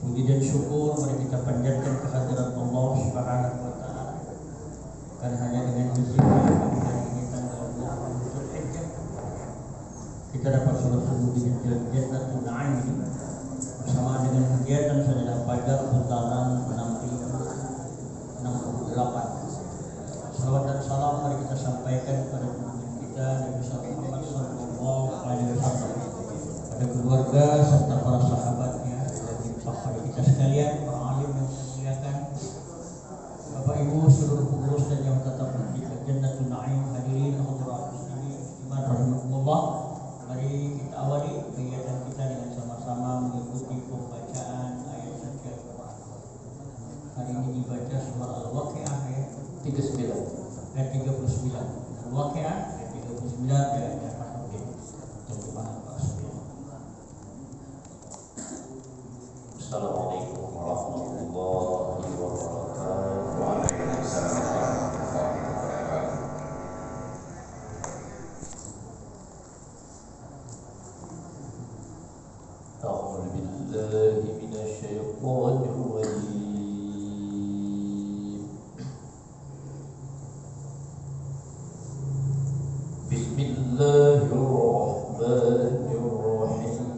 Puji dan syukur mari kita panjatkan kehadirat Allah Subhanahu wa taala. Karena hanya dengan berzikir pada hari ini tanggal 20 Zulhijjah kita dapat sholat subuh di Jannatul Na'im ini bersama dengan kegiatan sajadah fajar putaran 68. Salawat dan salam mari kita sampaikan kepada pemimpin kita Nabi Muhammad sallallahu alaihi wasallam, pada keluarga serta para sahabatnya, kepada kita sekalian, para alim yang saya muliakan, Bapak Ibu seluruh pengurus dan yang tetap di Jannatul Na'im, hadirin hadirat muslimin muslimat rahimakumullah. Mari kita awali kegiatan kita dengan sama-sama mengikuti pembacaan ayat suci Al-Quran. Hari ini dibaca surah Al-Waqiah ayat 39, ayat 39. Al-Waqiah ayat 39 ayat 40. Terjemahan bahasa Indonesia. Assalamualaikum warahmatullahi wabarakatuh. Waalaikumsalam warahmatullahi wabarakatuh. A'udzu billahi minasyaitonir rajim. Bismillahirrahmanirrahim.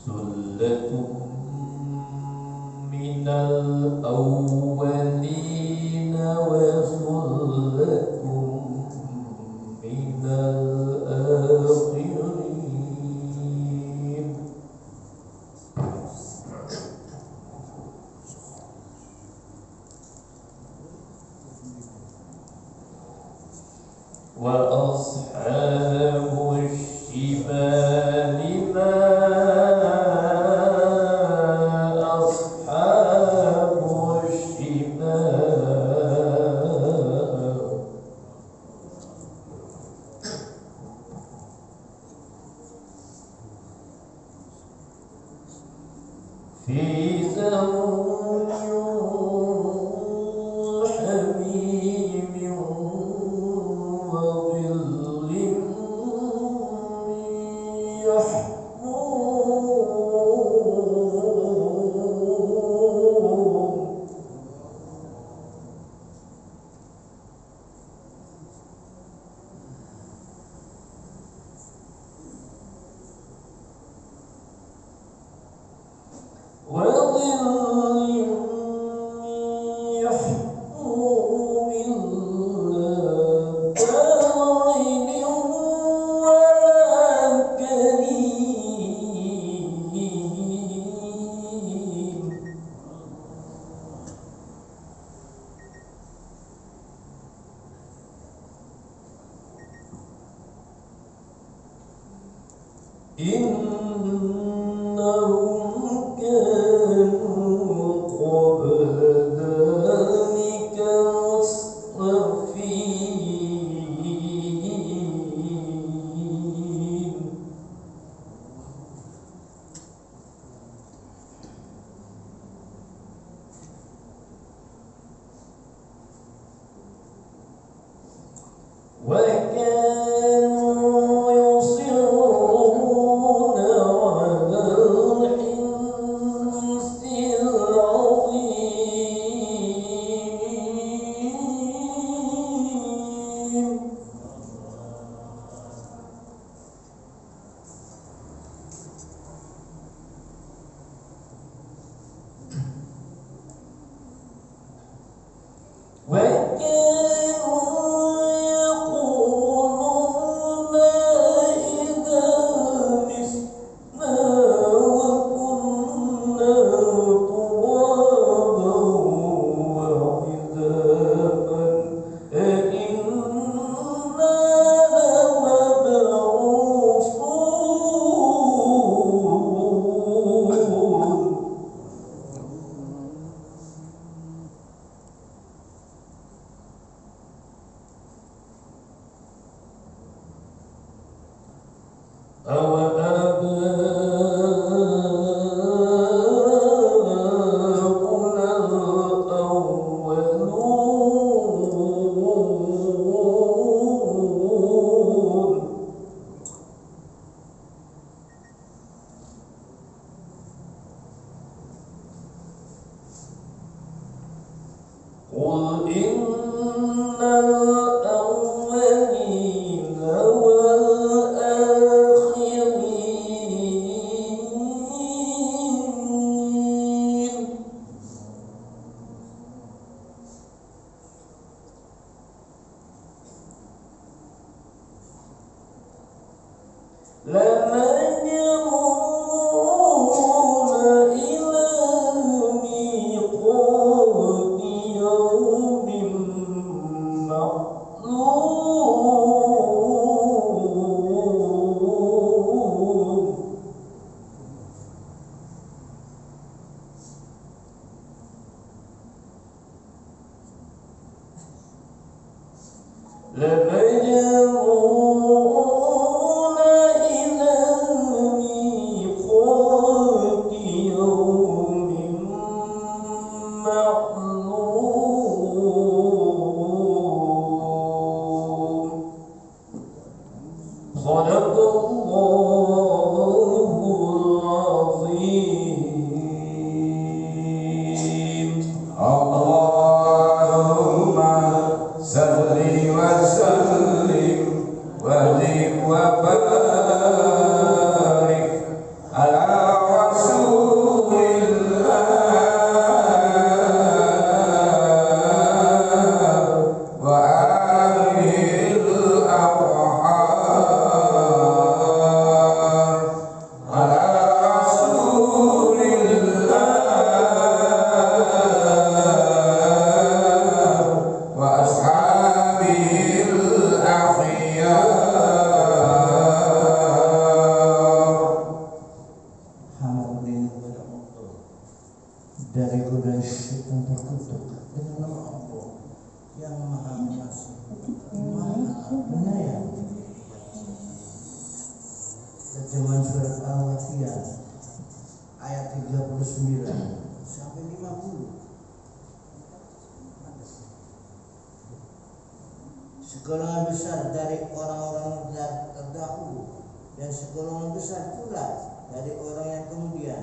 Sullatum minal awwalina wa sullatum minal akhirin. Wa ashabul shimali ma ashabul shimal. Fi sawmin hamimin wa dhillin yahmum. وظل يحموم لا بارد ولا كريم. إنهم كانوا قبل ذلك مترفين. وكانوا يصرون على الحنث العظيم. وكانوا يقولون إذا متنا وكنا ترابا وعظاما أإنا لمبعوثون. أوآباؤنا الأولون قل إن الأولين والآخرين لمجموعون إلى ميقات يوم معلوم لمجموعون إلى ميقات يوم معلوم صدق الله العظيم اللهم صل وسلم وزد وبارك على رسول الله وآله الأطهار على رسول الله وأصحابه الأخيار. Alhamdulillah dari godaan syaitan terkutuk dengan nama Allah yang Maha Pengasih, Maha Penyayang. Terjemahan surat Al-Waqiah ayat 39 sampai 50. Segolongan besar dari orang-orang terdahulu dan segolongan besar pula dari orang yang kemudian,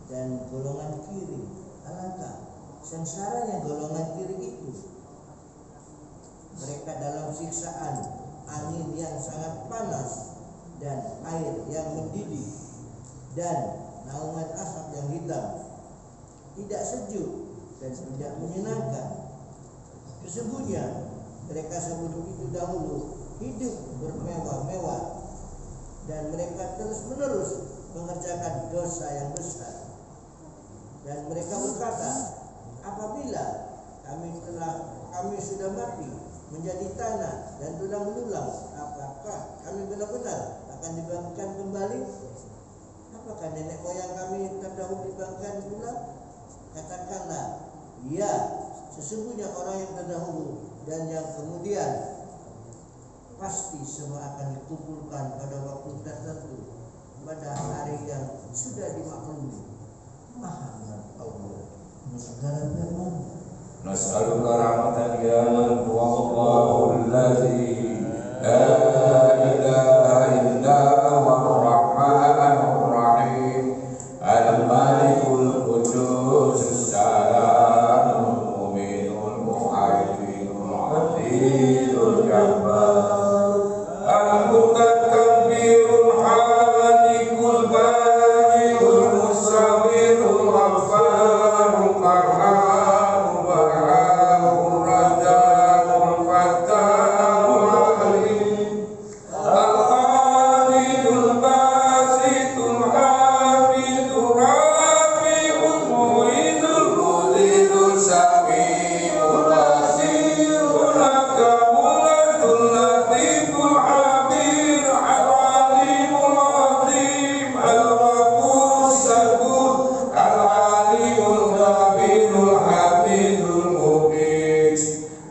dan golongan kiri. Alangkah sengsaranya golongan kiri itu. Mereka dalam siksaan angin yang sangat panas dan air yang mendidih dan naungan asap yang hitam, tidak sejuk dan tidak menyenangkan. Sesungguhnya mereka sebelum itu dahulu hidup bermewah-mewah, dan mereka terus-menerus mengerjakan dosa yang besar. Dan mereka berkata, apabila kami sudah mati menjadi tanah dan tulang belulang, apakah kami benar-benar akan dibangkitkan kembali? Apakah nenek moyang kami terdahulu dibangkitkan pula? Katakanlah, ya, sesungguhnya orang yang terdahulu dan yang kemudian pasti semua akan dikumpulkan pada waktu tertentu, pada hari yang sudah dimaklumi. Maha Allah segala firman. Nas'aluka rahmatan ya man huwa Allahul ladzi la ilaha illa huwar rahmanur rahim al-malikul qudus as-salamul mu'minul muhaiminul azizul jabbar al-mutakabbirul halikul bari'ul musawwirul ghaffarul qahharul wahhabur razzaqul fattarul alim al-qabidul basitul hafidul rafi'ul mu'idul mudhidul sami'ul basirul hakamul latiful habir al-alimul azim al-ghafurus sakur al-alimul ghabirul habibul mubin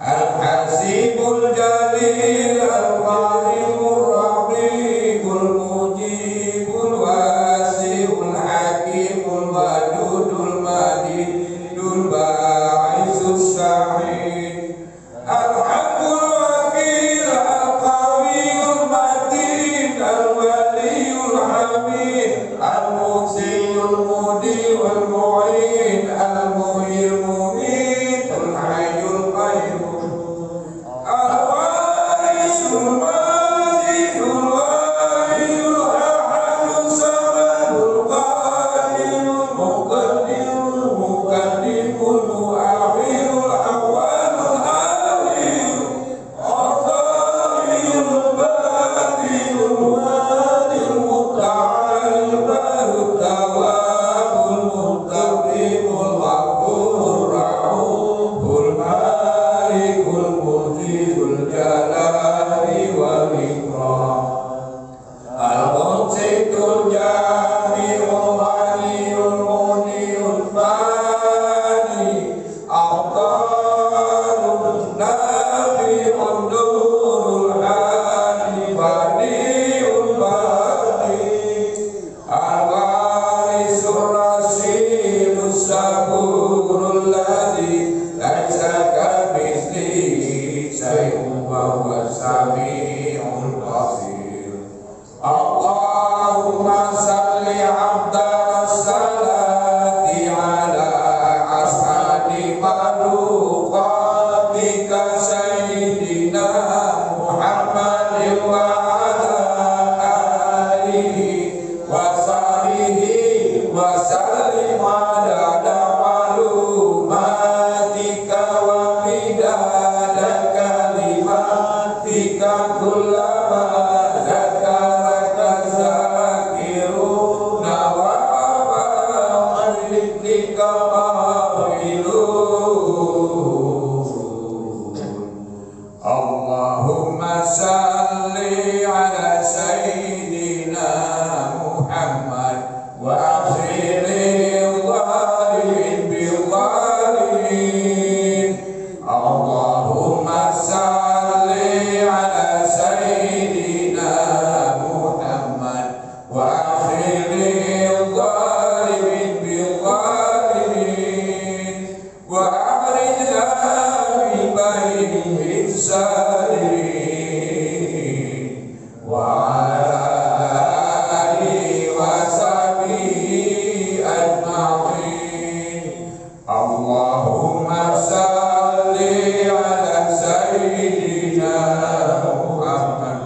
al-hasibul jalil al-qarimur rahimul mujibul wasi'ul hakimul wadudul majidul ba'isus sa'id al-haqqul wakil al-qawiyul matin al-waliyul hamid al-muqsiyul mudi wal mu'in al-mu'il mumit al-hayy شيء وهو السميع البصير. اللهم صل أفضل الصلاة على أسعد مخلوقاتك سيدنا محمد وعلى آله وصحبه وسلم عدد معلوماتك ومداد كلماتك كلما ذكرك الذاكرون وعفى عن ذكرك الغافلون. اللهم صل على سيدنا محمد وأخر الظالمين بالظالمين. اللهم صل على سيدنا محمد وأخر الظالمين بالظالمين وأخرجنا من بينهم سالمين وعلى آله وصحبه أجمعين. اللهم صل على سيدنا محمد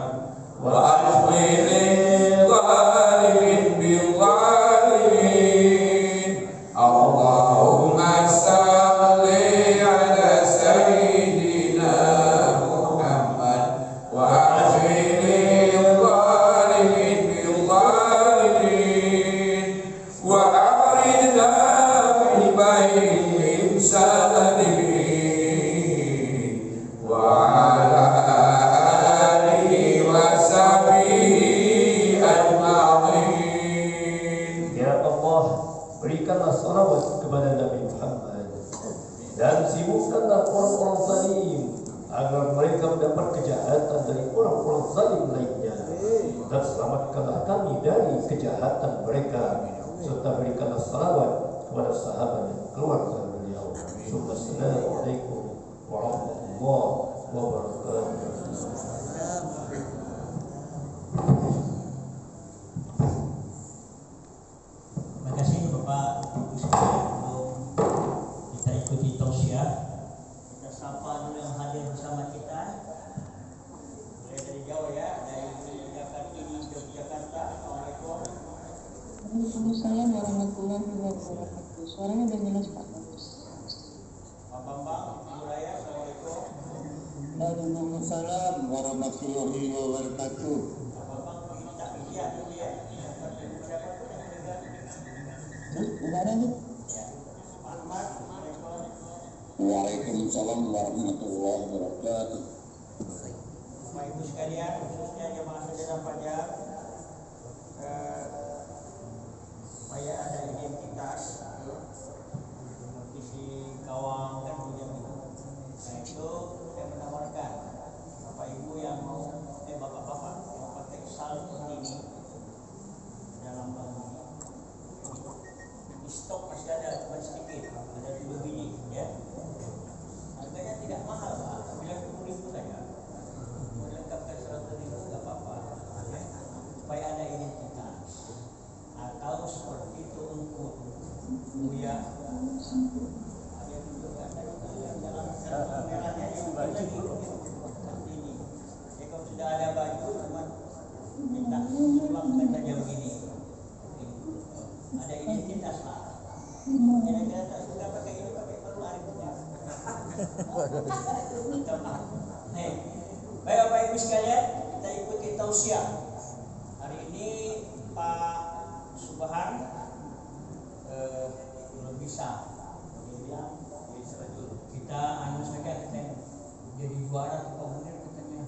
وأخر الظالمين بالظالمين. اللهم صل على سيدنا محمد وأخر الظالمين بالظالمين وأخرجنا من بينهم سالمين وعلى آله وصحبه أجمعين. Ya Allah, berikanlah salawat kepada Nabi Muhammad dan sibukkanlah orang-orang zalim agar mereka mendapat kejahatan dari orang-orang zalim lainnya, dan selamatkanlah kami dari kejahatan mereka, serta berikanlah salawat kepada sahabat dan keluarga beliau. Assalamualaikum warahmatullahi wabarakatuh. Terima kasih Bapak Ibu sekalian untuk kita ikuti tausiah. Kita sapa dulu yang hadir bersama kita. Mulai dari jauh ya, dari Jakarta ini ke Jakarta. Assalamualaikum. Waalaikumsalam warahmatullahi wabarakatuh. Suaranya udah jelas Pak. Pak Bambang, Ibu Raya, Assalamualaikum. Waalaikumsalam warahmatullahi wabarakatuh. Pak Bambang begini tak iya dulu ya. Siapa tuh yang mendengar? Udah ada nih. Ya. Pak Ahmad, Assalamualaikum. Waalaikumsalam warahmatullahi wabarakatuh. Bapak Ibu sekalian, khususnya jemaah saudara pajak, supaya ada identitas isi kawang kan punya gitu. Nah itu saya menawarkan Bapak Ibu yang mau bapak-bapak yang pakai sal seperti ini dalam bank ini, di stok masih ada cuma sedikit, ada 7 biji ya. Harganya tidak mahal Pak, 90.000 saja. Melengkapkan 100.000 nggak apa-apa ya. Supaya ada identitas. Atau seperti itu untuk Buya ada tunjukkan dalam merahnya yang lagi seperti ini. Jadi kalau sudah ada baju cuma minta sumbangkan saja begini. Ada identitas lah. Kira-kira tak suka pakai ini, pakai perlu hari punya. Baik Bapak Ibu sekalian, kita ikuti tausiah. Hari ini Pak Subhan belum bisa. Dia bilang kita anu saja, kita jadi juara atau kemudian katanya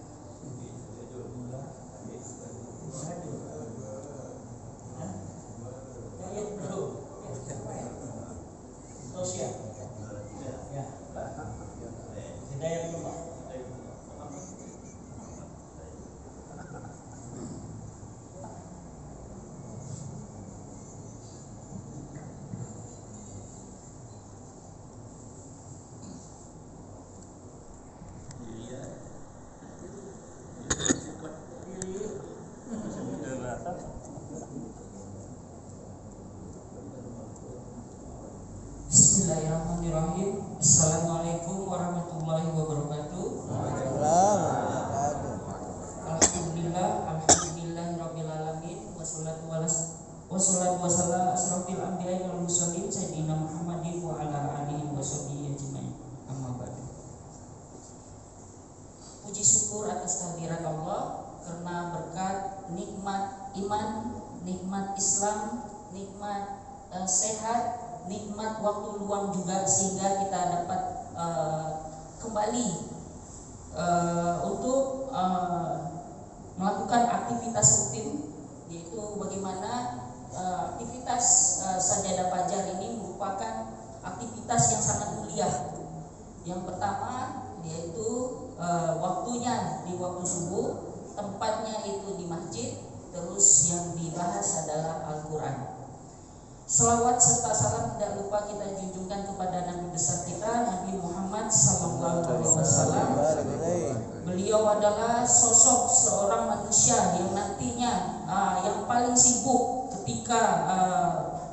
ya bro, tausiah. Ya, kita yang dulu Pak. Bismillahirrahmanirrahim. Assalamualaikum warahmatullahi wabarakatuh. Alhamdulillahirabbil alamin wassalatu wassalam asrofil anbiya'i wal mursalin sayyidina Muhammadin wa ala alihi washabbihi ajmain. Amma ba'du. Puji syukur atas kehadiran Allah karena berkat nikmat iman, nikmat Islam, nikmat sehat, nikmat waktu luang juga, sehingga kita dapat kembali untuk melakukan aktivitas rutin, yaitu bagaimana aktivitas sajadah fajar ini merupakan aktivitas yang sangat mulia. Yang pertama yaitu waktunya di waktu subuh, tempatnya itu di masjid, terus yang dibahas adalah Al-Quran. Selawat serta salam tidak lupa kita junjungkan kepada Nabi besar kita, Nabi Muhammad SAW. Beliau adalah sosok seorang manusia yang nantinya yang paling sibuk ketika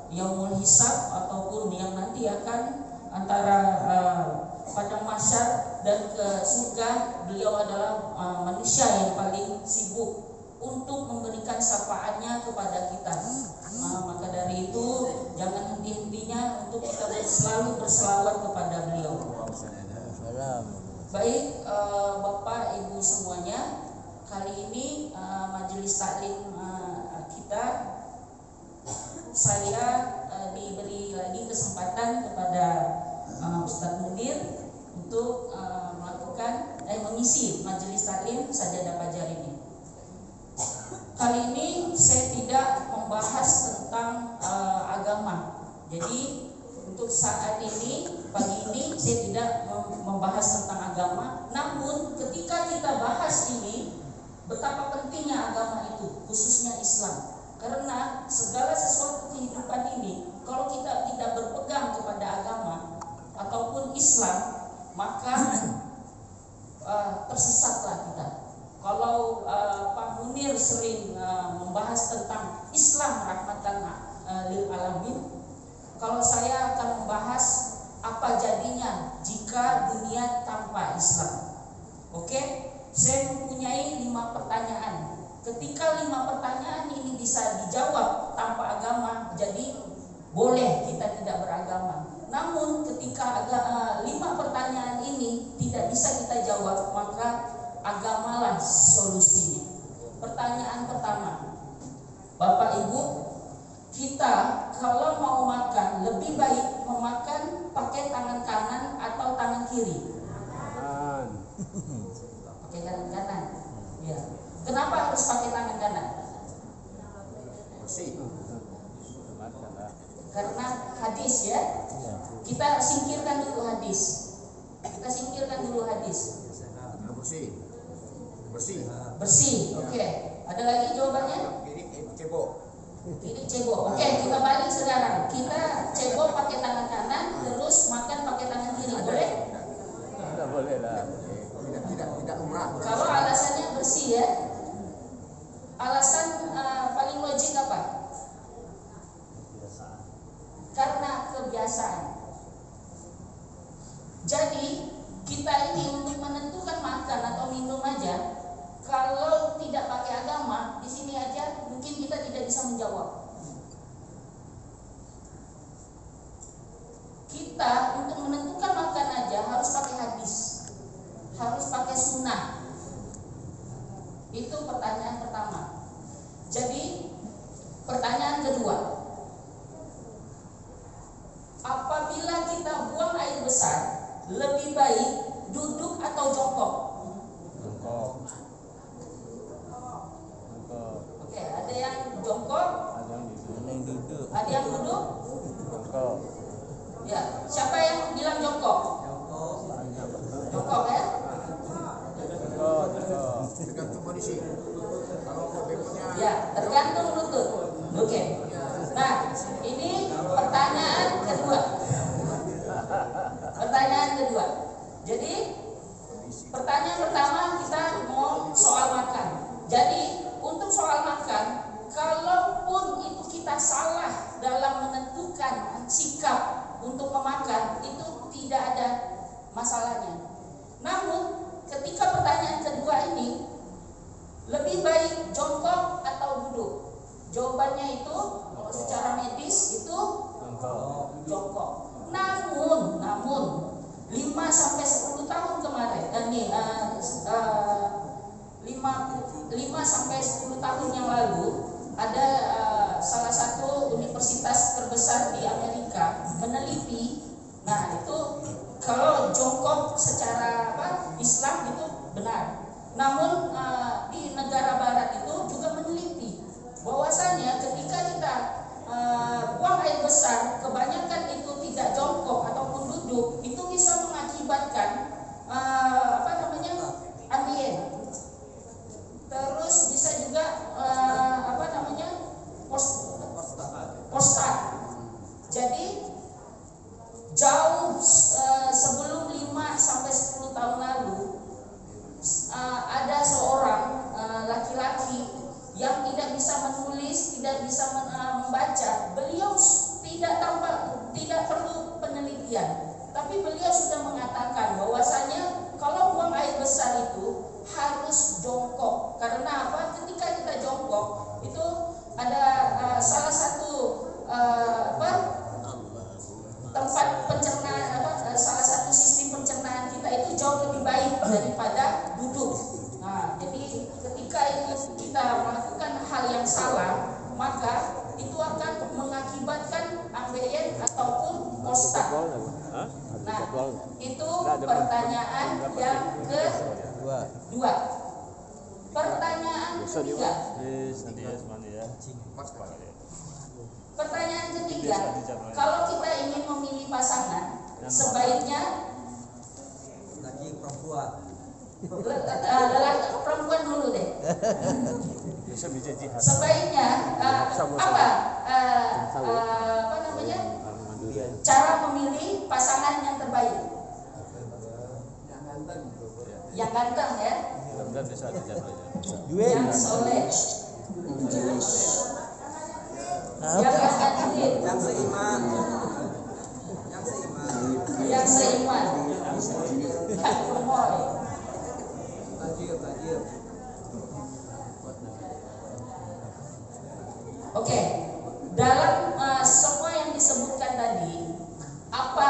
yaumul hisab, ataupun yang nanti akan antara padang mahsyar dan ke surga. Beliau adalah manusia yang paling sibuk untuk memberikan syafaatnya kepada kita. Maka dari itu jangan henti-hentinya untuk kita selalu berselawat kepada beliau. Baik, Bapak Ibu semuanya, kali ini majelis taklim kita, saya diberi lagi kesempatan kepada Ustadz Munir untuk mengisi majelis taklim sajadah fajar ini. Kali ini saya tidak membahas tentang agama. Jadi untuk saat ini, pagi ini saya tidak membahas tentang agama. Namun ketika kita bahas ini, betapa pentingnya agama itu, khususnya Islam. Karena segala sesuatu kehidupan ini, kalau kita tidak berpegang kepada agama ataupun Islam, maka tersesatlah kita. Kalau Pak Munir sering membahas tentang Islam rahmatan lil alamin, kalau saya akan membahas apa jadinya jika dunia tanpa Islam. Oke, saya mempunyai 5 pertanyaan. Ketika 5 pertanyaan ini bisa dijawab tanpa agama, jadi boleh kita tidak beragama. Namun ketika 5 pertanyaan ini tidak bisa kita jawab, maka agamalah solusinya. Pertanyaan pertama, Bapak Ibu, kita kalau mau makan lebih baik memakan pakai tangan kanan atau tangan kiri? Pakai tangan kanan. Ya. Kenapa harus pakai tangan kanan? Karena hadis ya. Kita singkirkan dulu hadis. Bersih. Oke. Ada lagi jawabannya? Kiri cebok. Oke, kita balik sekarang. Kita cebok pakai tangan kanan, terus makan pakai tangan kiri. Boleh? Tidak boleh lah. Tidak umrah. Kalau alasannya bersih ya. Alasan paling logik apa? Karena kebiasaan. Jadi kita ini untuk menentukan makan atau minum aja, kalau tidak pakai agama, di sini aja mungkin kita tidak bisa menjawab. Kita untuk menentukan makan aja harus pakai hadis, harus pakai sunnah. Itu pertanyaan pertama. Jadi pertanyaan kedua, apabila kita buang air besar, lebih baik duduk atau jongkok? Oke, ada yang jongkok, ada yang duduk. Ya, siapa yang bilang jongkok? Jongkok ya? Tergantung kondisi. Ya, tergantung lutut. Oke. Nah, ini pertanyaan kedua. Jadi pertanyaan pertama kita mau soal makan. Jadi untuk soal makan, kalaupun itu kita salah dalam menentukan sikap untuk memakan itu tidak ada masalahnya. Namun ketika pertanyaan kedua ini, lebih baik jongkok atau duduk? Jawabannya itu secara medis itu jongkok. Namun 5 sampai 10 tahun kemarin 5 sampai 10 tahun yang lalu ada salah satu universitas terbesar di Amerika meneliti. Nah, itu kalau jongkok secara Islam itu benar. Namun di negara barat itu juga meneliti bahwasanya ketika kita buang air besar, kebanyakan itu tidak jongkok ataupun duduk, itu bisa mengakibatkan ambien. Terus bisa juga prostat. Jadi jauh sebelum 5 sampai 10 tahun lalu ada seorang laki-laki yang tidak bisa menulis, tidak bisa membaca. Beliau tidak perlu penelitian, tapi beliau sudah mengatakan bahwasanya kalau buang air besar itu harus jongkok. Karena apa? Ketika kita jongkok itu ada salah satu tempat pencernaan, salah satu sistem pencernaan kita itu jauh lebih baik daripada duduk. Nah, jadi ketika itu kita melakukan hal yang salah, maka itu akan mengakibatkan ambien ataupun prostat. Nah, itu pertanyaan yang kedua. Pertanyaan ketiga. Pertanyaan ketiga, kalau kita ingin memilih pasangan, sebaiknya lelaki atau perempuan dulu deh. Sebaiknya cara memilih pasangan yang terbaik? Yang ganteng ya, yang soleh, yang adil, yang seiman, yang gemoy. Oke, dalam semua yang disebutkan tadi, apa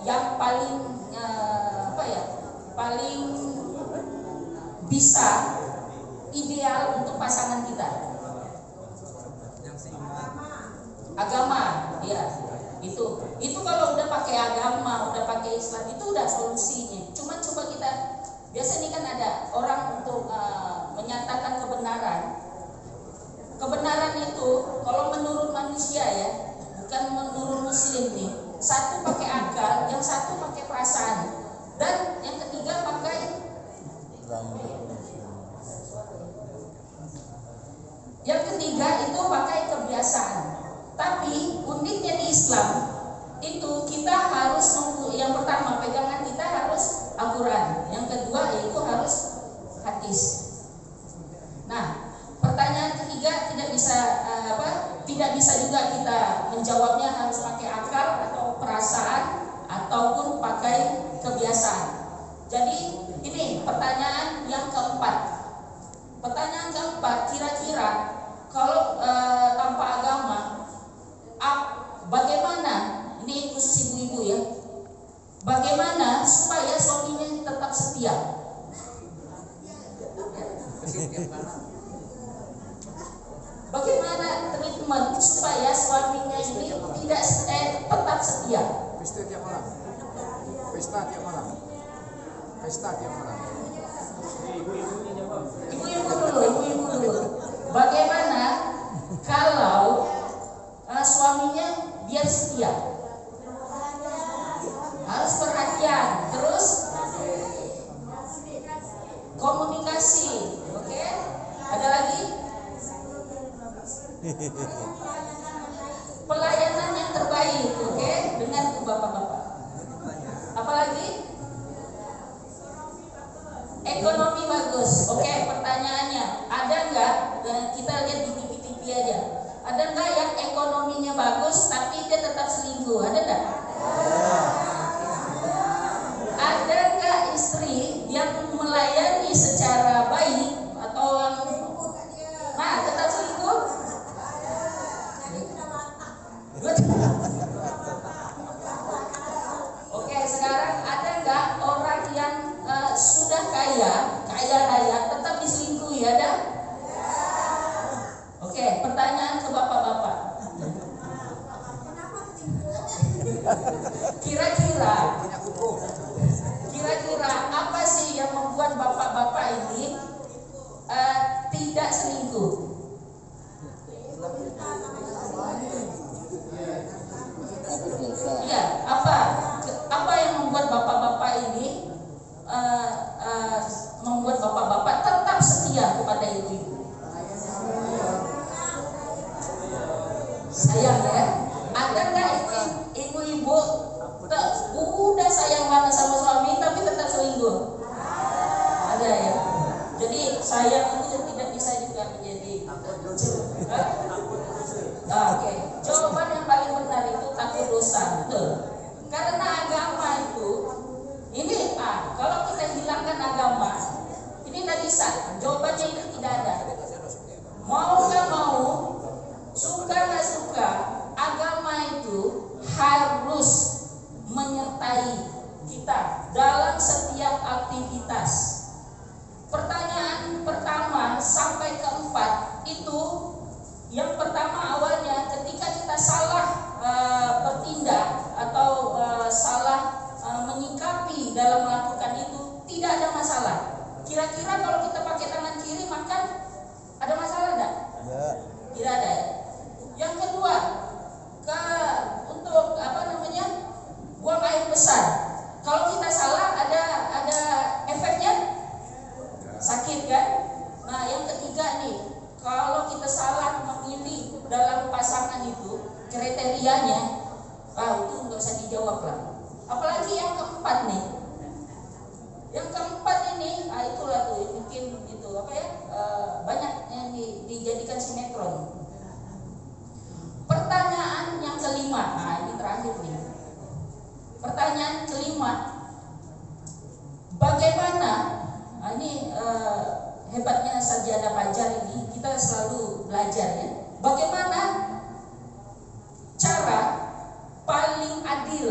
yang paling paling bisa ideal untuk pasangan kita? Agama, ya. Itu kalau udah pakai agama, udah pakai Islam, itu udah solusinya. Cuma coba kita, biasanya kan ada orang untuk menyatakan kebenaran. Kebenaran itu kalau menurut manusia ya, bukan menurut Muslim nih. Satu pakai akal, yang satu pakai perasaan, dan yang ketiga pakai itu pakai kebiasaan. Tapi uniknya di Islam itu kita harus yang pertama pegangan kita harus Al-Quran, yang kedua itu harus hadis. Nah, pertanyaan ketiga tidak bisa juga kita menjawabnya harus pakai akal atau perasaan ataupun pakai kebiasaan. Jadi ini pertanyaan yang keempat. Pertanyaan keempat, kira-kira kalau tanpa agama, bagaimana? Ini khusus ibu-ibu ya. Bagaimana supaya suaminya tetap setia? Bagaimana treatment supaya suaminya ini tidak tetap setia? Pesta tiap malam. Ibu-ibu dulu. Bagaimana kalau suaminya biar setia? Harus perhatian, terus komunikasi, oke? Ada lagi? Pelayanan yang terbaik, oke? Dengan bapak-bapak. Apalagi? Ekonomi bagus, oke? Pertanyaannya, ada nggak? Kita lihat di TV-TV aja. Ada nggak yang ekonominya bagus tapi dia tetap selingkuh? Ada enggak? Ada enggak istri yang melayani secara baik atau yang tetap selingkuh? Oke, sekarang ada enggak orang yang sudah kaya raya tetap diselingkuhi? Ada? Oke, pertanyaan ke bapak-bapak. Kira-kira apa sih yang membuat bapak-bapak ini tidak selingkuh? Iya, apa yang membuat bapak-bapak ini membuat bapak-bapak tetap setia kepada ibu-ibu? Sayang ya. Ada nggak ibu-ibu udah sayang banget sama suami tapi tetap selingkuh? Ada ya. Jadi sayang itu tidak bisa juga menjadi. Oke. Jawaban yang paling benar itu takut dosa. Betul. Karena agama itu ini kalau kita hilangkan agama ini tidak bisa. Jawabannya itu tidak ada. Mau nggak mau, suka nggak suka, agama itu harus menyertai kita dalam setiap aktivitas. Pertanyaan pertama sampai keempat itu, yang pertama awalnya ketika kita salah bertindak atau salah menyikapi dalam melakukan itu tidak ada masalah. Kira-kira kalau kita pakai tangan kiri makan ada masalah enggak? Tidak ada ya. Yang kedua, untuk buang air besar. Kalau kita salah ada efeknya? Sakit kan? Nah, yang ketiga nih, kalau kita salah memilih dalam pasangan itu kriterianya, itu nggak usah dijawab lah. Apalagi yang keempat nih. Yang keempat ini, itulah tuh mungkin itu banyak yang dijadikan sinetron. Pertanyaan yang kelima, ini terakhir nih. Pertanyaan kelima, bagaimana? Ini hebatnya sarjana Fajar ini, kita selalu belajar ya. Bagaimana cara paling adil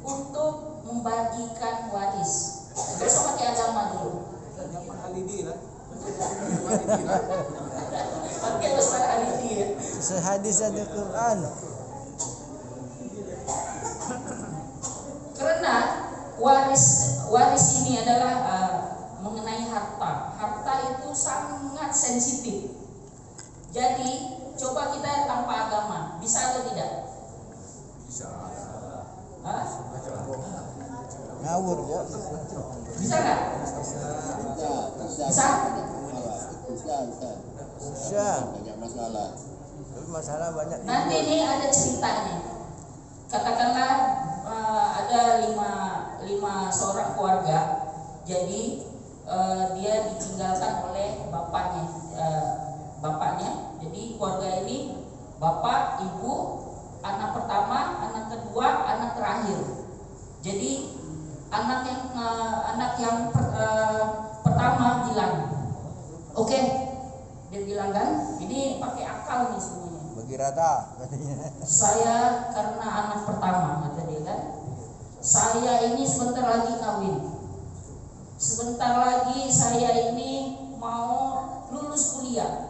untuk membagikan waris? Besok pakai agama dulu. Pakai besar alidi ya. Sehadis ada Quran. Karena waris ini adalah mengenai harta. Harta itu sangat sensitif. Jadi coba kita tanpa agama, bisa atau tidak? Bisa. Ngawur ya. Bisa nggak? Bisa. Bisa. Banyak masalah. Tapi masalah banyak. Nanti ini ada ceritanya. Katakanlah ada lima seorang keluarga. Jadi dia ditinggalkan oleh bapaknya. Jadi keluarga ini bapak, ibu, anak pertama, anak kedua, anak terakhir. Jadi anak yang pertama bilang, oke, dia bilang kan, ini pakai akal nih semuanya. Bagi rata katanya. Saya karena anak pertama, kata dia kan, saya ini sebentar lagi kawin, sebentar lagi saya ini mau lulus kuliah.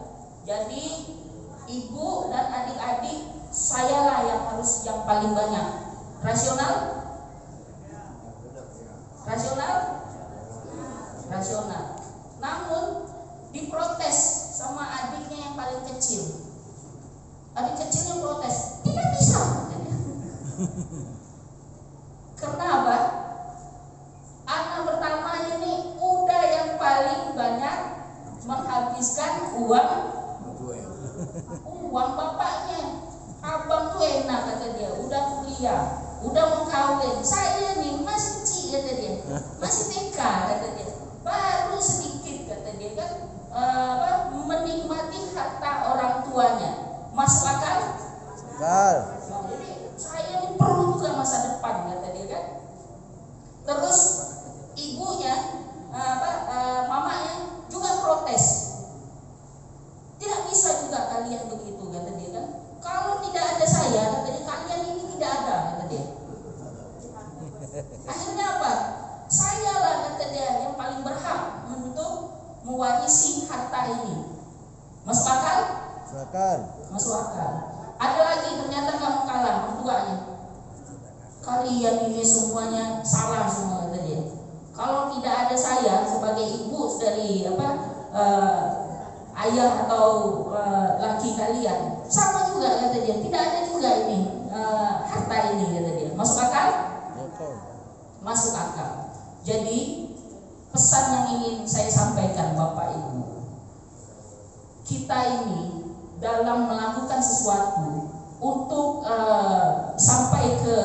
Jadi ibu dan adik-adik sayalah yang harus yang paling banyak. Rasional? Namun diprotes sama adiknya yang paling kecil. Adik kecilnya protes, tidak bisa. Kenapa? Anak pertama ini udah yang paling banyak menghabiskan uang bapaknya. Abang tuh enak, kata dia, udah kuliah, udah mau kawin. Saya nih masih kecil, kata dia, masih TK, kata dia, baru sedikit, kata dia kan, menikmati harta orang tuanya. Masuk akal? Akal. Jadi saya mewarisi harta ini. Masuk akal? Masuk akal. Ada lagi ternyata kamu kalah mertuanya. Kalian ini semuanya salah semua, kata dia. Kalau tidak ada saya sebagai ibu dari ayah atau laki kalian, sama juga, kata dia. Tidak ada juga ini harta ini, kata dia. Masuk akal? Masuk akal. Jadi pesan yang ingin saya sampaikan Bapak Ibu, kita ini dalam melakukan sesuatu untuk sampai ke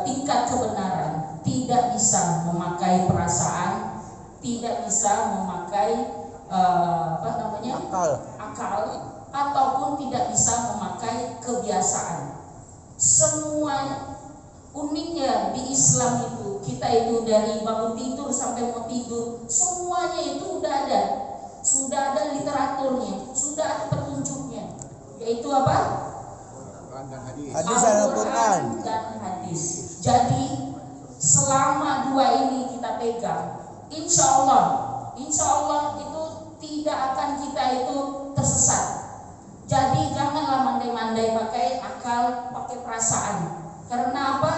tingkat kebenaran tidak bisa memakai perasaan, tidak bisa memakai akal, ataupun tidak bisa memakai kebiasaan. Semua uniknya di Islam itu, kita itu dari bangun tidur sampai mau tidur, semuanya itu sudah ada literaturnya, sudah ada petunjuknya, yaitu apa? Al-Quran dan hadis. Jadi selama dua ini kita pegang, insya Allah itu tidak akan kita itu tersesat. Jadi janganlah mandai-mandai pakai akal, pakai perasaan. Karena apa?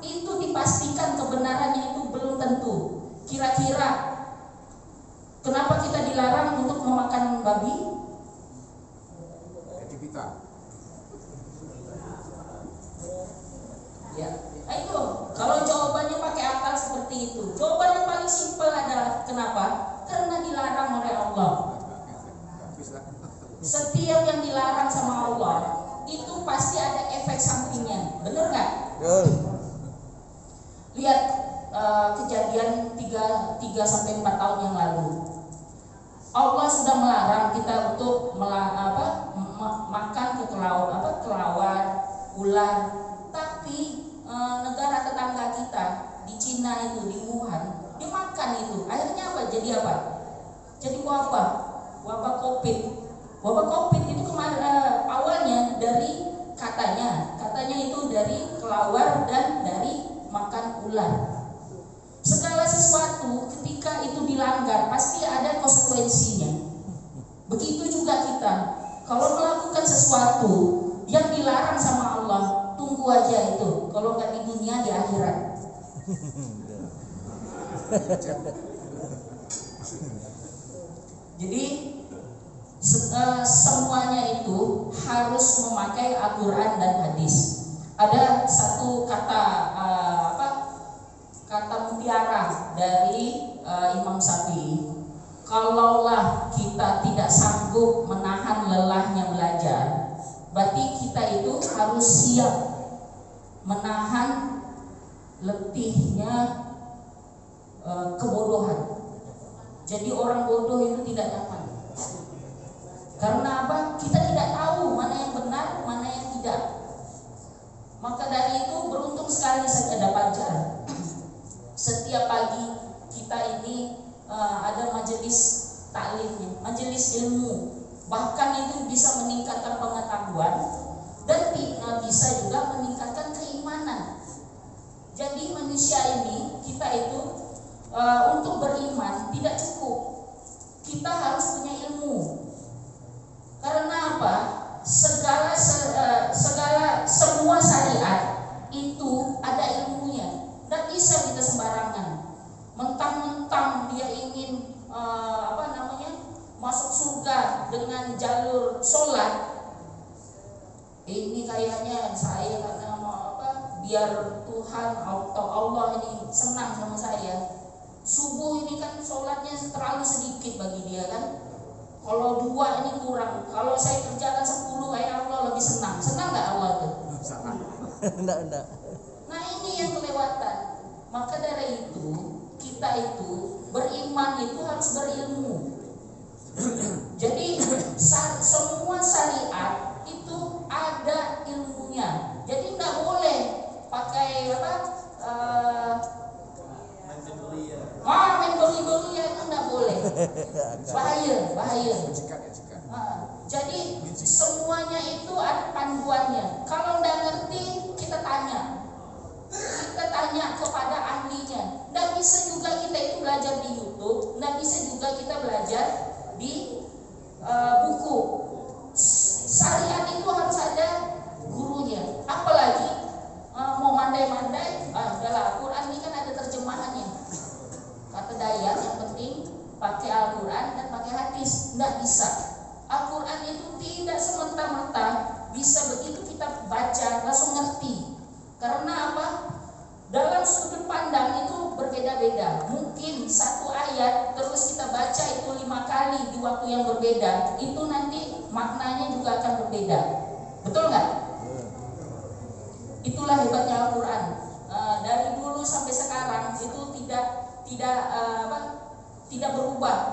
Itu dipastikan kebenarannya itu belum tentu. Kira-kira kenapa kita dilarang untuk memakan babi? Ya, itu kalau jawabannya pakai akal seperti itu, jawaban yang paling simpel adalah kenapa? Karena dilarang oleh Allah. Setiap yang dilarang sama Allah itu pasti ada efek sampingnya, benar nggak? Lihat kejadian 3-4 tahun yang lalu. Allah sudah melarang kita untuk makan kelawar, ular. Tapi negara tetangga kita di Cina itu, di Wuhan, dimakan itu. Akhirnya apa? Jadi apa? Jadi wabah COVID. Wabah COVID itu awalnya dari katanya itu dari kelawar dan dari makan ular. Segala sesuatu ketika itu dilanggar pasti ada konsekuensinya. Begitu juga kita, kalau melakukan sesuatu yang dilarang sama Allah, tunggu aja itu. Kalau nggak di dunia, di akhirat. Jadi semuanya itu harus memakai Al-Quran dan hadis. Ada satu kata mutiara dari Imam Syafi'i. Kalaulah kita tidak sanggup menahan lelahnya belajar, berarti kita itu harus siap menahan letihnya kebodohan. Jadi orang bodoh itu tidak nyaman. Karena apa? Kita tidak tahu mana yang benar, mana yang tidak. Maka dari itu beruntung sekali Sajadah Fajar. Setiap pagi kita ini ada majelis taklimnya, majelis ilmu. Bahkan itu bisa meningkatkan pengetahuan dan bisa juga meningkatkan keimanan. Jadi manusia ini, kita itu untuk beriman tidak cukup. Kita harus punya ilmu. Karena apa? Semua syariat itu ada ilmunya. Tidak bisa kita sembarangan. Mentang-mentang dia ingin masuk surga dengan jalur sholat. Ini kayaknya saya karena biar Tuhan atau Allah ini senang sama saya. Subuh ini kan sholatnya terlalu sedikit bagi dia kan. Kalau 2 ini kurang. Kalau saya kerjakan 10 kayak Allah lebih senang. Senang nggak Allah tuh? Senang. Enggak. Nah ini yang kelewatan. Maka dari itu kita itu beriman itu harus berilmu. Jadi semua syariat itu ada ilmunya. Jadi nggak boleh pakai main beli-belian itu nggak boleh. Bahaya. Jadi semuanya itu ada panduannya. Kalau nggak ngerti kita tanya kepada ahlinya. Nggak bisa juga kita itu belajar di YouTube, nggak bisa juga kita belajar di buku. Syariat itu harus ada gurunya. Apalagi mau mandai-mandai, udahlah Al-Quran ini kan ada terjemahannya. Kata Dayat yang penting pakai Al-Quran dan pakai hadis. Nggak bisa. Al-Quran itu tidak semerta-merta bisa begitu kita baca langsung ngerti. Karena apa? Dalam sudut pandang itu berbeda-beda. Mungkin satu ayat terus kita baca itu 5 kali di waktu yang berbeda, itu nanti maknanya juga akan berbeda. Betul nggak? Itulah hebatnya Al-Quran. Dari dulu sampai sekarang itu tidak berubah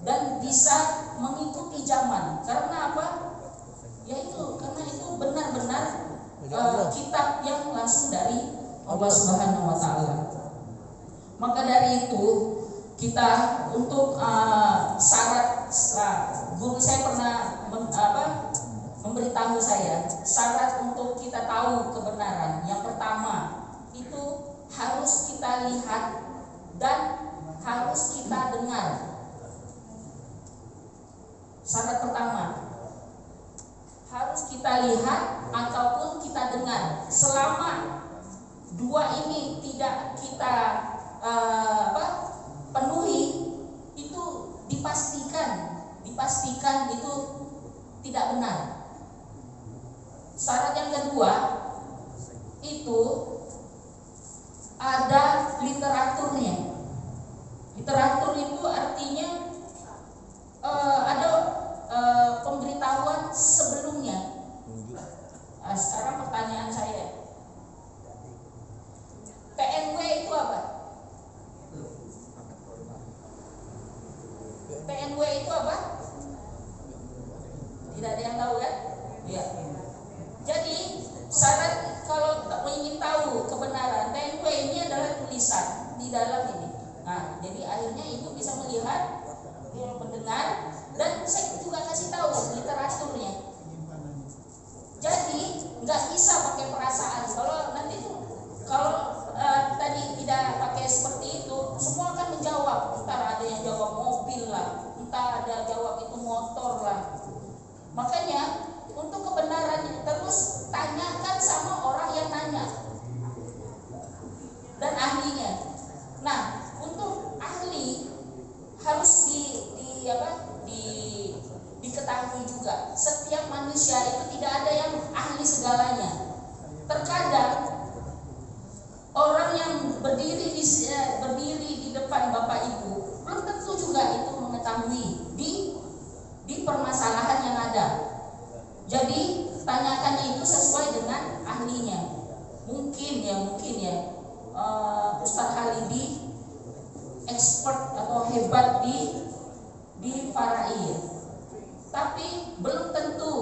dan bisa mengikuti zaman. Karena apa? Karena itu benar-benar kitab yang langsung dari Allah Subhanahu wa Ta'ala. Maka dari itu kita untuk syarat, guru saya pernah memberitahu saya syarat untuk kita tahu kebenaran. Yang pertama itu harus kita lihat dan harus kita dengar. Syarat pertama harus kita lihat ataupun kita dengar. Selama dua ini tidak kita penuhi, itu dipastikan itu tidak benar. Syarat yang kedua itu ada literaturnya. Literatur itu artinya ada pemberitahuan sebelumnya. Sekarang pertanyaan saya, PNW itu apa? PNW itu apa? Tidak ada yang tahu kan? Ya. Jadi syarat kalau ingin tahu kebenaran, PNW ini adalah tulisan di dalam ini. Nah, jadi akhirnya ibu bisa melihat, mendengar, dan saya juga kasih tahu literaturnya. Jadi nggak bisa pakai perasaan. Kalau tadi tidak pakai seperti itu, semua akan menjawab. Entar ada yang jawab mobil lah, entar ada jawab itu motor lah. Makanya untuk kebenaran terus tanyakan sama orang yang nanya dan ahlinya. Nah, untuk ahli harus diketahui juga. Setiap manusia itu tidak ada yang ahli segalanya. Terkadang orang yang berdiri di depan Bapak Ibu belum tentu juga itu mengetahui di permasalahan yang ada. Jadi tanyakannya itu sesuai dengan ahlinya. Mungkin ya Ustadz Halidi expert atau hebat di faraid, tapi belum tentu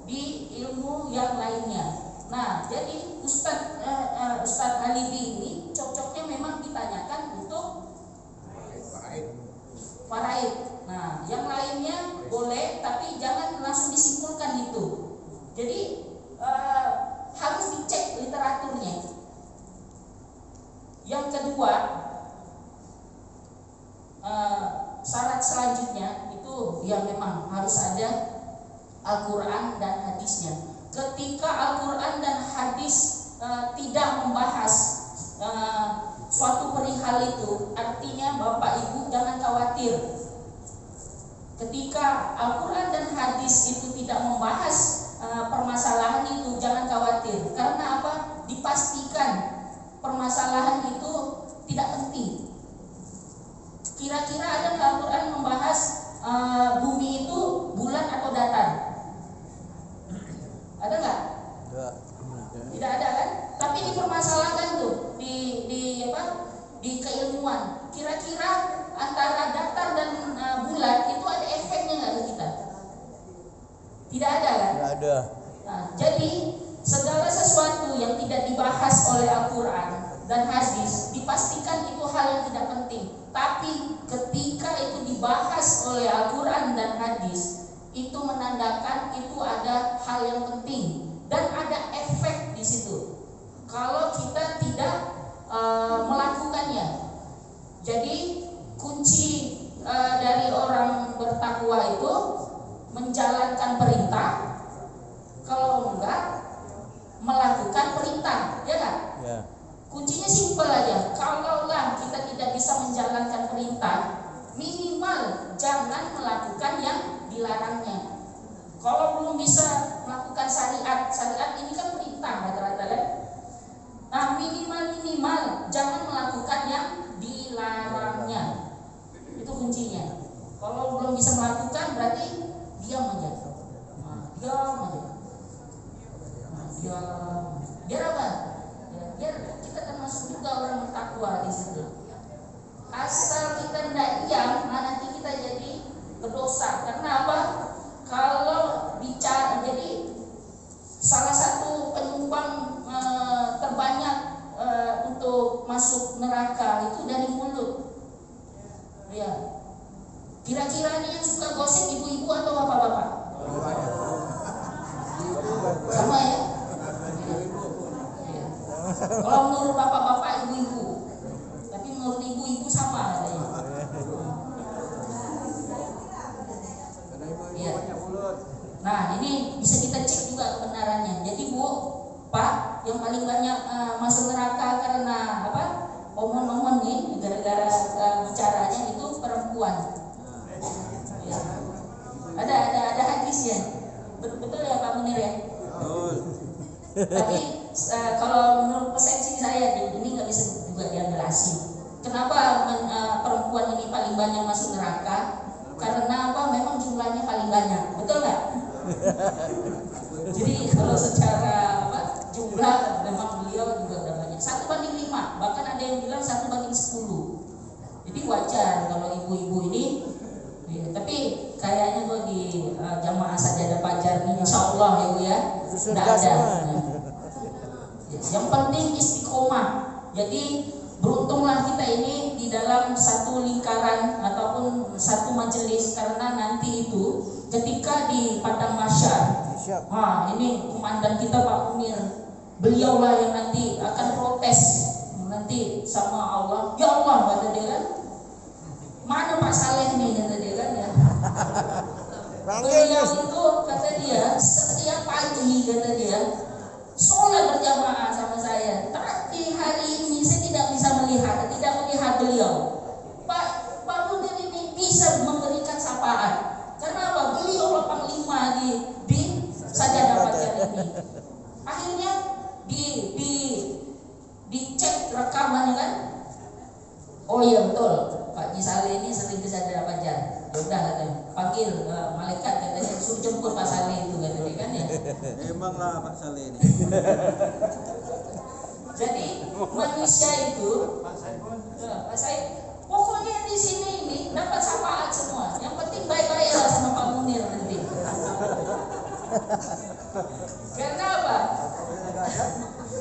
di ilmu yang lainnya. Nah, jadi Ustadz Halidi ini cocoknya memang ditanyakan untuk faraid. Nah, yang lainnya boleh, tapi jangan langsung disimpulkan itu. Jadi harus dicek literaturnya. Yang kedua, syarat selanjutnya itu yang memang harus ada Al-Quran dan hadisnya. Ketika Al-Quran dan hadis tidak membahas suatu perihal itu, artinya Bapak Ibu jangan khawatir. Ketika Al-Quran dan hadis itu tidak membahas permasalahan itu, jangan khawatir. Karena apa? Dipastikan permasalahan itu tidak penting. Kira-kira ada nggak Al-Quran membahas bumi itu bulat atau datar? Ada nggak? Tidak ada kan? Tapi dipermasalahkan tuh di keilmuan. Kira-kira antara datar dan bulat itu ada efeknya nggak ke kita? Tidak ada kan? Tidak ada. Nah, jadi segala sesuatu yang tidak dibahas oleh Al-Quran dan hadis dipastikan itu hal yang tidak penting. Tapi ketika itu dibahas oleh Al-Quran dan hadis, itu menandakan itu ada hal yang penting dan ada efek di situ. Kalau kita tidak melakukannya, jadi kunci dari orang bertakwa itu menjalankan perintah, kalau enggak melakukan perintah, ya kan? Ya. Kuncinya simpel aja. Kalaulah kita tidak bisa menjalankan perintah, minimal jangan melakukan yang dilarangnya. Kalau belum bisa melakukan syariat ini kan perintah rata-rata kan. Nah, minimal jangan melakukan yang dilarangnya. Itu kuncinya. Kalau belum bisa melakukan berarti diam aja. Diam aja. Biar apa? Biar kita termasuk juga orang bertakwa di situ. Asal kita tidak diam, nanti kita jadi berdosa. Karena apa? Kalau bicara, jadi salah satu penyumbang terbanyak untuk masuk neraka itu dari mulut. Ya. Kira-kira ini yang suka gosip ibu-ibu atau bapak-bapak? Sama ya? Ya. Kalau menurut bapak-bapak ibu-ibu, tapi menurut ibu-ibu sama katanya. Ya. Nah, ini bisa kita cek juga kebenarannya. Jadi Bu, Pak, yang paling banyak masuk neraka karena apa? Omon-omon nih, gara-gara bicaranya itu perempuan. Ya. Ada hadis ya. Betul ya Pak Munir ya? Betul. Tapi kalau menurut persepsi saya ini nggak bisa juga diambil asing. Kenapa perempuan ini paling banyak masuk neraka? Karena apa? Memang jumlahnya paling banyak, betul nggak? Jadi kalau secara apa jumlah memang beliau juga udah banyak. 1:5, bahkan ada yang bilang 1:10. Jadi wajar kalau ibu-ibu ini. Ya, tapi kayaknya kok di jamaah sajadah fajar ini, insya Allah ya Bu ya, tidak ada. Ya, yang penting istiqomah. Jadi beruntunglah kita ini di dalam satu lingkaran ataupun satu majelis, karena nanti itu ketika di padang mahsyar, ini komandan kita Pak Munir, beliaulah yang nanti akan protes nanti sama Allah. Ya Allah, kata dia kan, mana Pak Saleh nih, kata dia kan ya. Beliau itu kata dia setiap pagi kata dia sholat berjamaah sama saya, tapi hari ini saya tidak melihat beliau. Pak Munir ini bisa memberikan syafaat. Karena apa? Beliau panglima di sajadah fajar ini. Akhirnya dicek rekamannya kan. Oh iya betul, Pak Saleh ini sering ke sajadah fajar. Ya udah katanya, panggil malaikat katanya, suruh jemput Pak Saleh itu katanya kan ya. Emanglah Pak Saleh ini. Jadi manusia itu, Pak Said, pokoknya di sini ini dapat syafaat semua. Yang penting baik-baiklah sama Pak Munir nanti. Karena apa?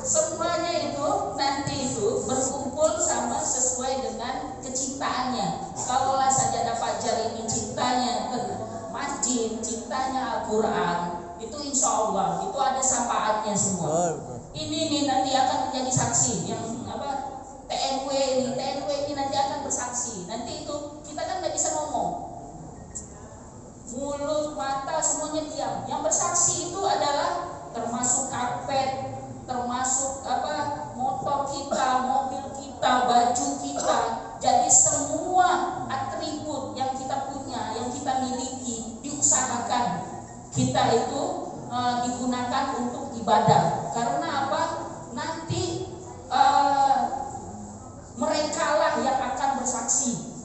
Semuanya itu nanti itu berkumpul sama sesuai dengan kecintaannya. Kalaulah sajadah fajar ini cintanya ke masjid, cintanya Al-Quran, itu insya Allah itu ada syafaatnya semua. Ini nih nanti akan menjadi saksi yang apa? TNW ini nanti akan bersaksi. Nanti itu kita kan nggak bisa ngomong, mulut, mata semuanya diam. Yang bersaksi itu adalah termasuk karpet, termasuk apa, motor kita, mobil kita, baju kita. Jadi semua atribut yang kita punya, yang kita miliki, diusahakan kita itu digunakan untuk ibadah. Karena apa? Nanti merekalah yang akan bersaksi,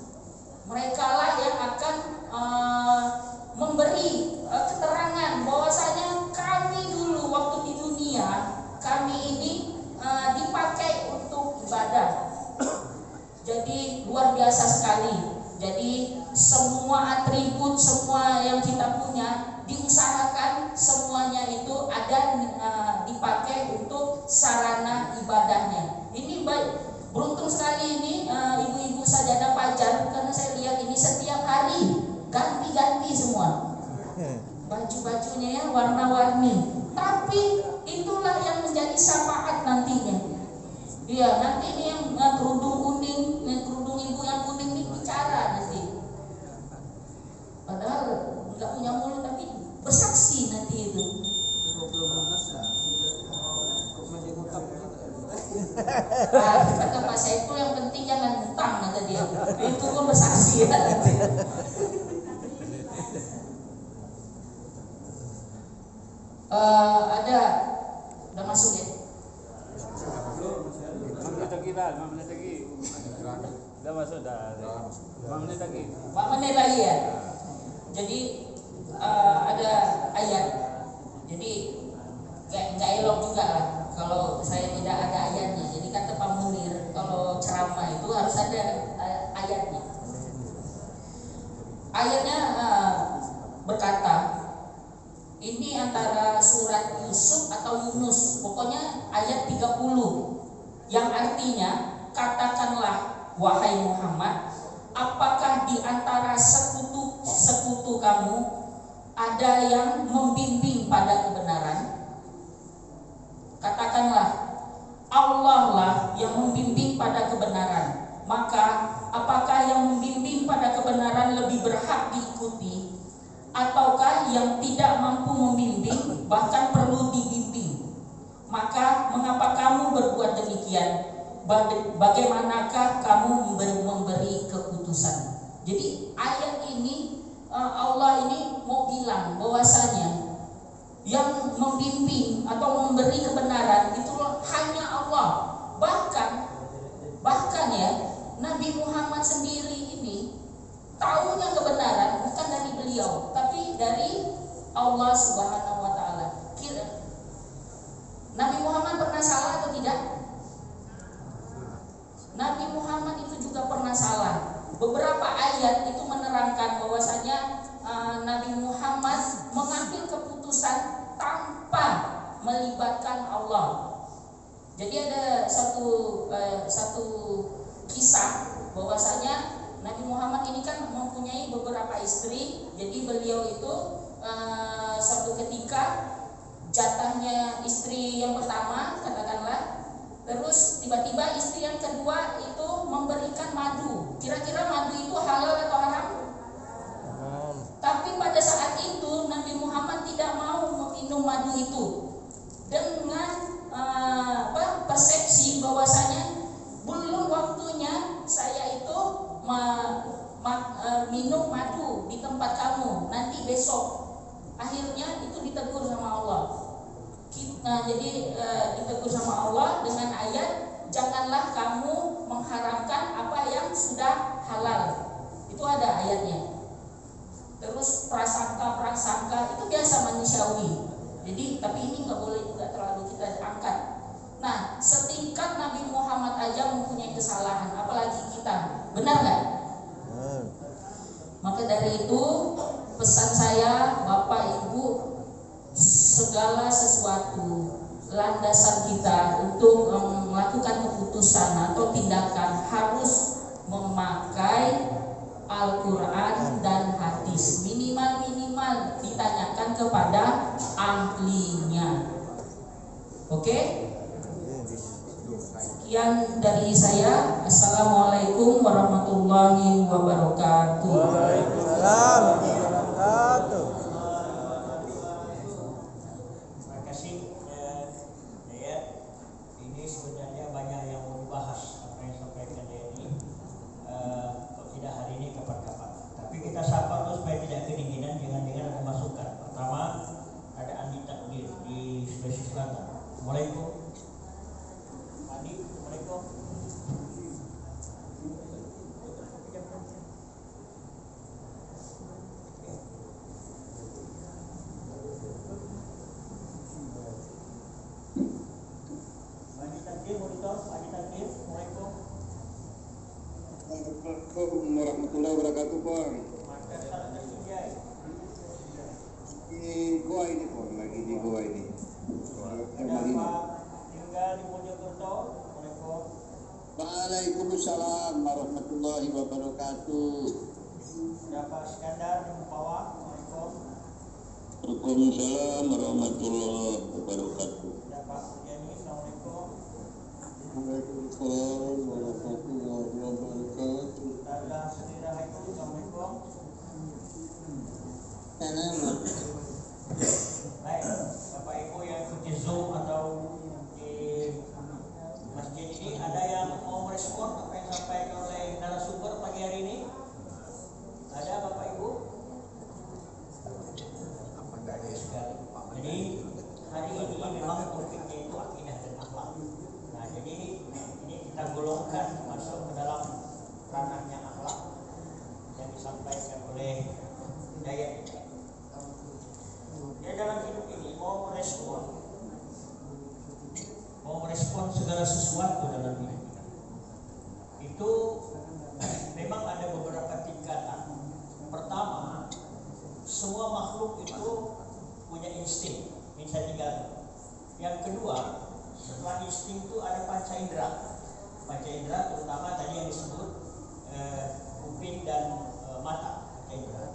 merekalah yang akan memberi keterangan bahwasanya kami dulu waktu di dunia, kami ini dipakai untuk ibadah. Jadi luar biasa sekali. Jadi semua atribut, semua yang kita punya diusahakan semuanya itu ada dipakai untuk sarana ibadahnya. Ini baik, beruntung sekali ini ibu-ibu sajadah fajar, karena saya lihat ini setiap hari ganti-ganti semua baju-bajunya ya, warna-warni. Tapi itulah yang menjadi syafaat nantinya. Iya, nanti ini yang kerudung kuning, yang kerudung ibu yang kuning ini bicara nanti. Padahal Ada udah masuk ya? 5 menit lagi lah, 5 menit lagi. Dah masuk dah. 5 menit lagi. 5 menit lagi ya. Jadi ada ayat. Jadi nggak elok juga lah kalau saya tidak ada ayatnya. Jadi kata Pak Munir, kalau ceramah itu harus ada ayatnya. Ayatnya berkata, ini antara surat Yusuf atau Yunus, pokoknya ayat 30, yang artinya, katakanlah wahai Muhammad, apakah di antara sekutu kamu ada yang membimbing pada kebenaran? Katakanlah, Allah lah yang membimbing pada kebenaran. Maka apakah yang membimbing pada kebenaran lebih berhak diikuti, ataukah yang tidak mampu membimbing bahkan perlu dibimbing? Maka mengapa kamu berbuat demikian? Bagaimanakah kamu memberi keputusan? Jadi ayat ini Allah ini mau bilang bahwasanya yang membimbing atau memberi kebenaran itu hanya Allah. Bahkan ya, Nabi Muhammad sendiri ini tahunya kebenaran bukan dari beliau, tapi dari Allah Subhanahu wa taala. Nabi Muhammad pernah salah atau tidak? Nabi Muhammad itu juga pernah salah. Beberapa ayat itu menerangkan bahwasanya Nabi Muhammad mengambil keputusan tanpa melibatkan Allah. Jadi ada satu kisah bahwasanya Nabi Muhammad ini kan mempunyai beberapa istri. Jadi beliau itu suatu ketika jatahnya istri yang pertama katakanlah, terus tiba-tiba istri yang kedua itu memberikan madu. Kira-kira madu itu halal atau haram? Tapi pada saat itu Nabi Muhammad tidak mau meminum madu itu dengan persepsi bahwasanya belum waktunya saya itu minum madu di tempat kamu, nanti besok. Akhirnya itu ditegur sama Allah. Jadi ditegur sama Allah dengan ayat, janganlah kamu mengharamkan apa yang sudah halal. Itu ada ayatnya. Terus prasangka itu biasa manusiawi. Jadi tapi ini nggak terlalu kita angkat. Nah, setingkat Nabi Muhammad aja mempunyai kesalahan, apalagi kita. Benar nggak? Maka dari itu pesan saya, Bapak Ibu, segala sesuatu landasan kita untuk melakukan keputusan atau tindakan harus memakai Al-Quran dan hadis. Minimal ditanyakan kepada ahlinya. Oke? Sekian dari saya. Assalamualaikum warahmatullahi wabarakatuh. Waalaikumsalam warahmatullahi wabarakatuh. Terima kasih. Ini sebenarnya banyak yang mau dibahas apa yang disampaikan dia ini. Kalau tidak hari ini kapan-kapan. Tapi kita sapa terus supaya tidak kedinginan. Jangan-jangan ada masukan. Pertama ada Andi Takdir di Sulawesi Selatan. Assalamualaikum. Andi, Assalamualaikum. Andi Takdir, monitor. Andi Takdir, Assalamualaikum. Assalamualaikum warahmatullahi wabarakatuh, Bang. Maka salam tersunjai. Di gua ini, Bang, lagi di gua ini. Ada Pak tinggal di Mojokerto. Assalamualaikum. Waalaikumsalam warahmatullahi wabarakatuh. Ada Pak Iskandar di Mempawah. Assalamualaikum. Waalaikumsalam warahmatullahi wabarakatuh. Ada Pak Mujani. Assalamualaikum. Waalaikumsalam warahmatullahi wabarakatuh. Ada Saudara Haikul. Assalamualaikum. Baik, Bapak Ibu yang ikuti Zoom atau di masjid ini, ada yang mau merespon apa yang disampaikan oleh narasumber pagi hari ini? mata, panca indera.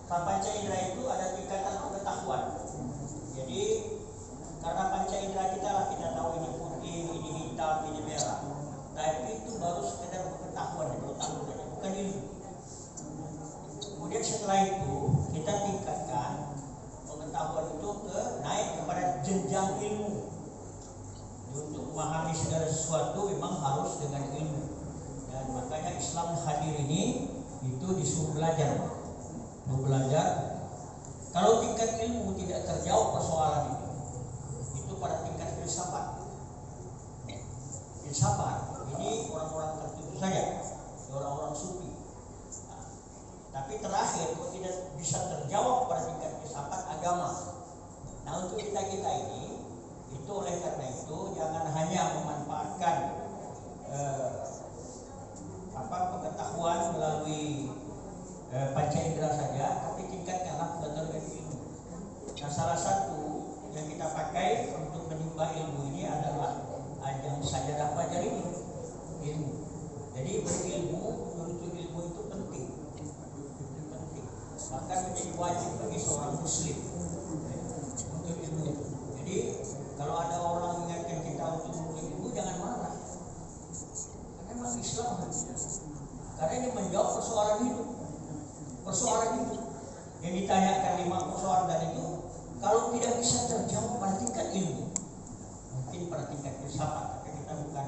Panca indera itu ada tingkatan pengetahuan. Jadi karena panca indera kita lah, kita tahu ini putih, ini hitam, ini merah. Tapi itu baru sekedar pengetahuan, bukan ilmu. Kemudian setelah itu kita tingkatkan pengetahuan itu naik kepada jenjang ilmu. Untuk memahami segala sesuatu memang harus dengan ilmu. Dan makanya Islam hadir ini itu disuruh belajar. Kalau tingkat ilmu tidak terjawab persoalan itu pada tingkat filsafat. Ini orang-orang tertentu saja, orang-orang sufi. Tapi terakhir kalau tidak bisa terjawab pada tingkat filsafat agama. Nah, untuk kita ini itu oleh karena itu jangan hanya memanfaatkan pengetahuan melalui panca indera saja, tapi tingkatkanlah pengetahuan ilmu. Nah, salah satu yang kita pakai untuk menimba ilmu ini adalah ajang sajadah fajar ini, ilmu. Jadi berilmu, menuntut ilmu itu penting. Bahkan menjadi wajib bagi seorang muslim untuk ilmu itu. Jadi kalau ada orang mengingatkan kita untuk menuntut ilmu, jangan marah. Karena memang Islam, karena ini menjawab persoalan hidup. Yang ditanyakan 5 persoalan tadi itu kalau tidak bisa terjawab pada tingkat ilmu, mungkin pada tingkat filsafat, tapi kita bukan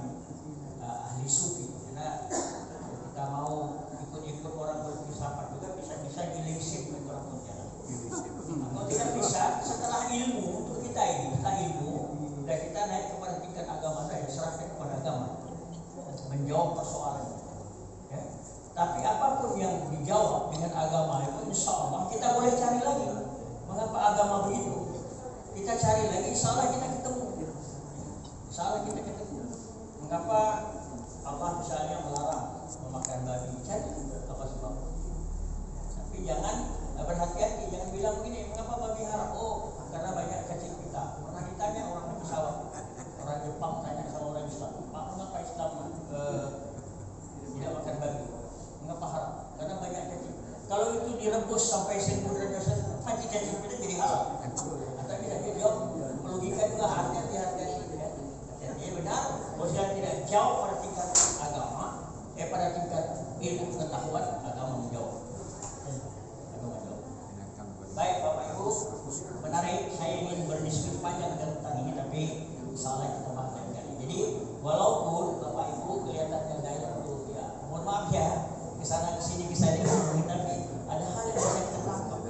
ahli sufi. Karena kita mau ikut orang berfilsafat juga bisa dilisik orang berjalan. Kalau tidak bisa, setelah ilmu untuk kita ini, setelah ilmu dan kita naik kepada tingkat agama saja, serahkan kepada agama menjawab persoalan. Ya. Tapi apapun yang dijawab dengan agama itu, insya Allah kita boleh cari lagi. Mengapa agama begitu? Kita cari lagi, insya Allah kita ketemu. Mengapa Allah misalnya melarang memakan babi? Cari apa sebab? Tapi jangan berhati-hati, jangan bilang begini, mengapa babi haram? Oh, karena banyak cacing pita. Pernah ditanya orang di pesawat, orang Jepang tanya sama orang Islam, Pak, mengapa Islam tidak makan babi? Mengapa haram? Karena banyak cacing. Kalau itu direbus sampai 1000 derajat, cacing pita jadi haram. Atau bisa dia jawab, melogika juga harga dihargai. Jadi benar, Rasulullah tidak jauh pada tingkat agama, pada tingkat ilmu pengetahuan, agama menjawab. Baik Bapak Ibu, menarik, saya ingin berdiskusi panjang tentang ini, tapi salah kita bahas kali. Jadi walaupun Bapak Ibu kelihatannya gaya itu ya, mohon maaf ya, kesana kesini bisa ngomongin, tapi ada hal yang bisa kita tangkap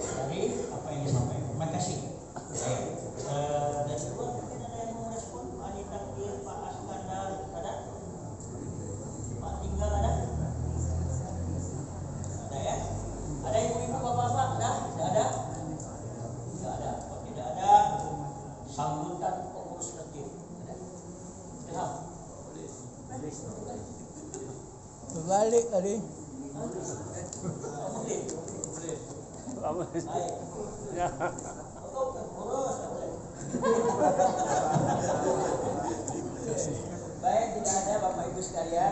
dari apa yang disampaikan. Terima kasih. Dan kedua mungkin ada yang mau respon, Pak Ali Takdir, Pak Askandar, ada? Pak Tinggal ada? Ada ya? Ada ibu-ibu bapak-bapak? Tidak ada? Tidak ada. Kalau tidak ada, sambutan pengurus tertib. Ada? Tidak? Berbalik tadi. Boleh? Baik. Ya. Atau pengurus?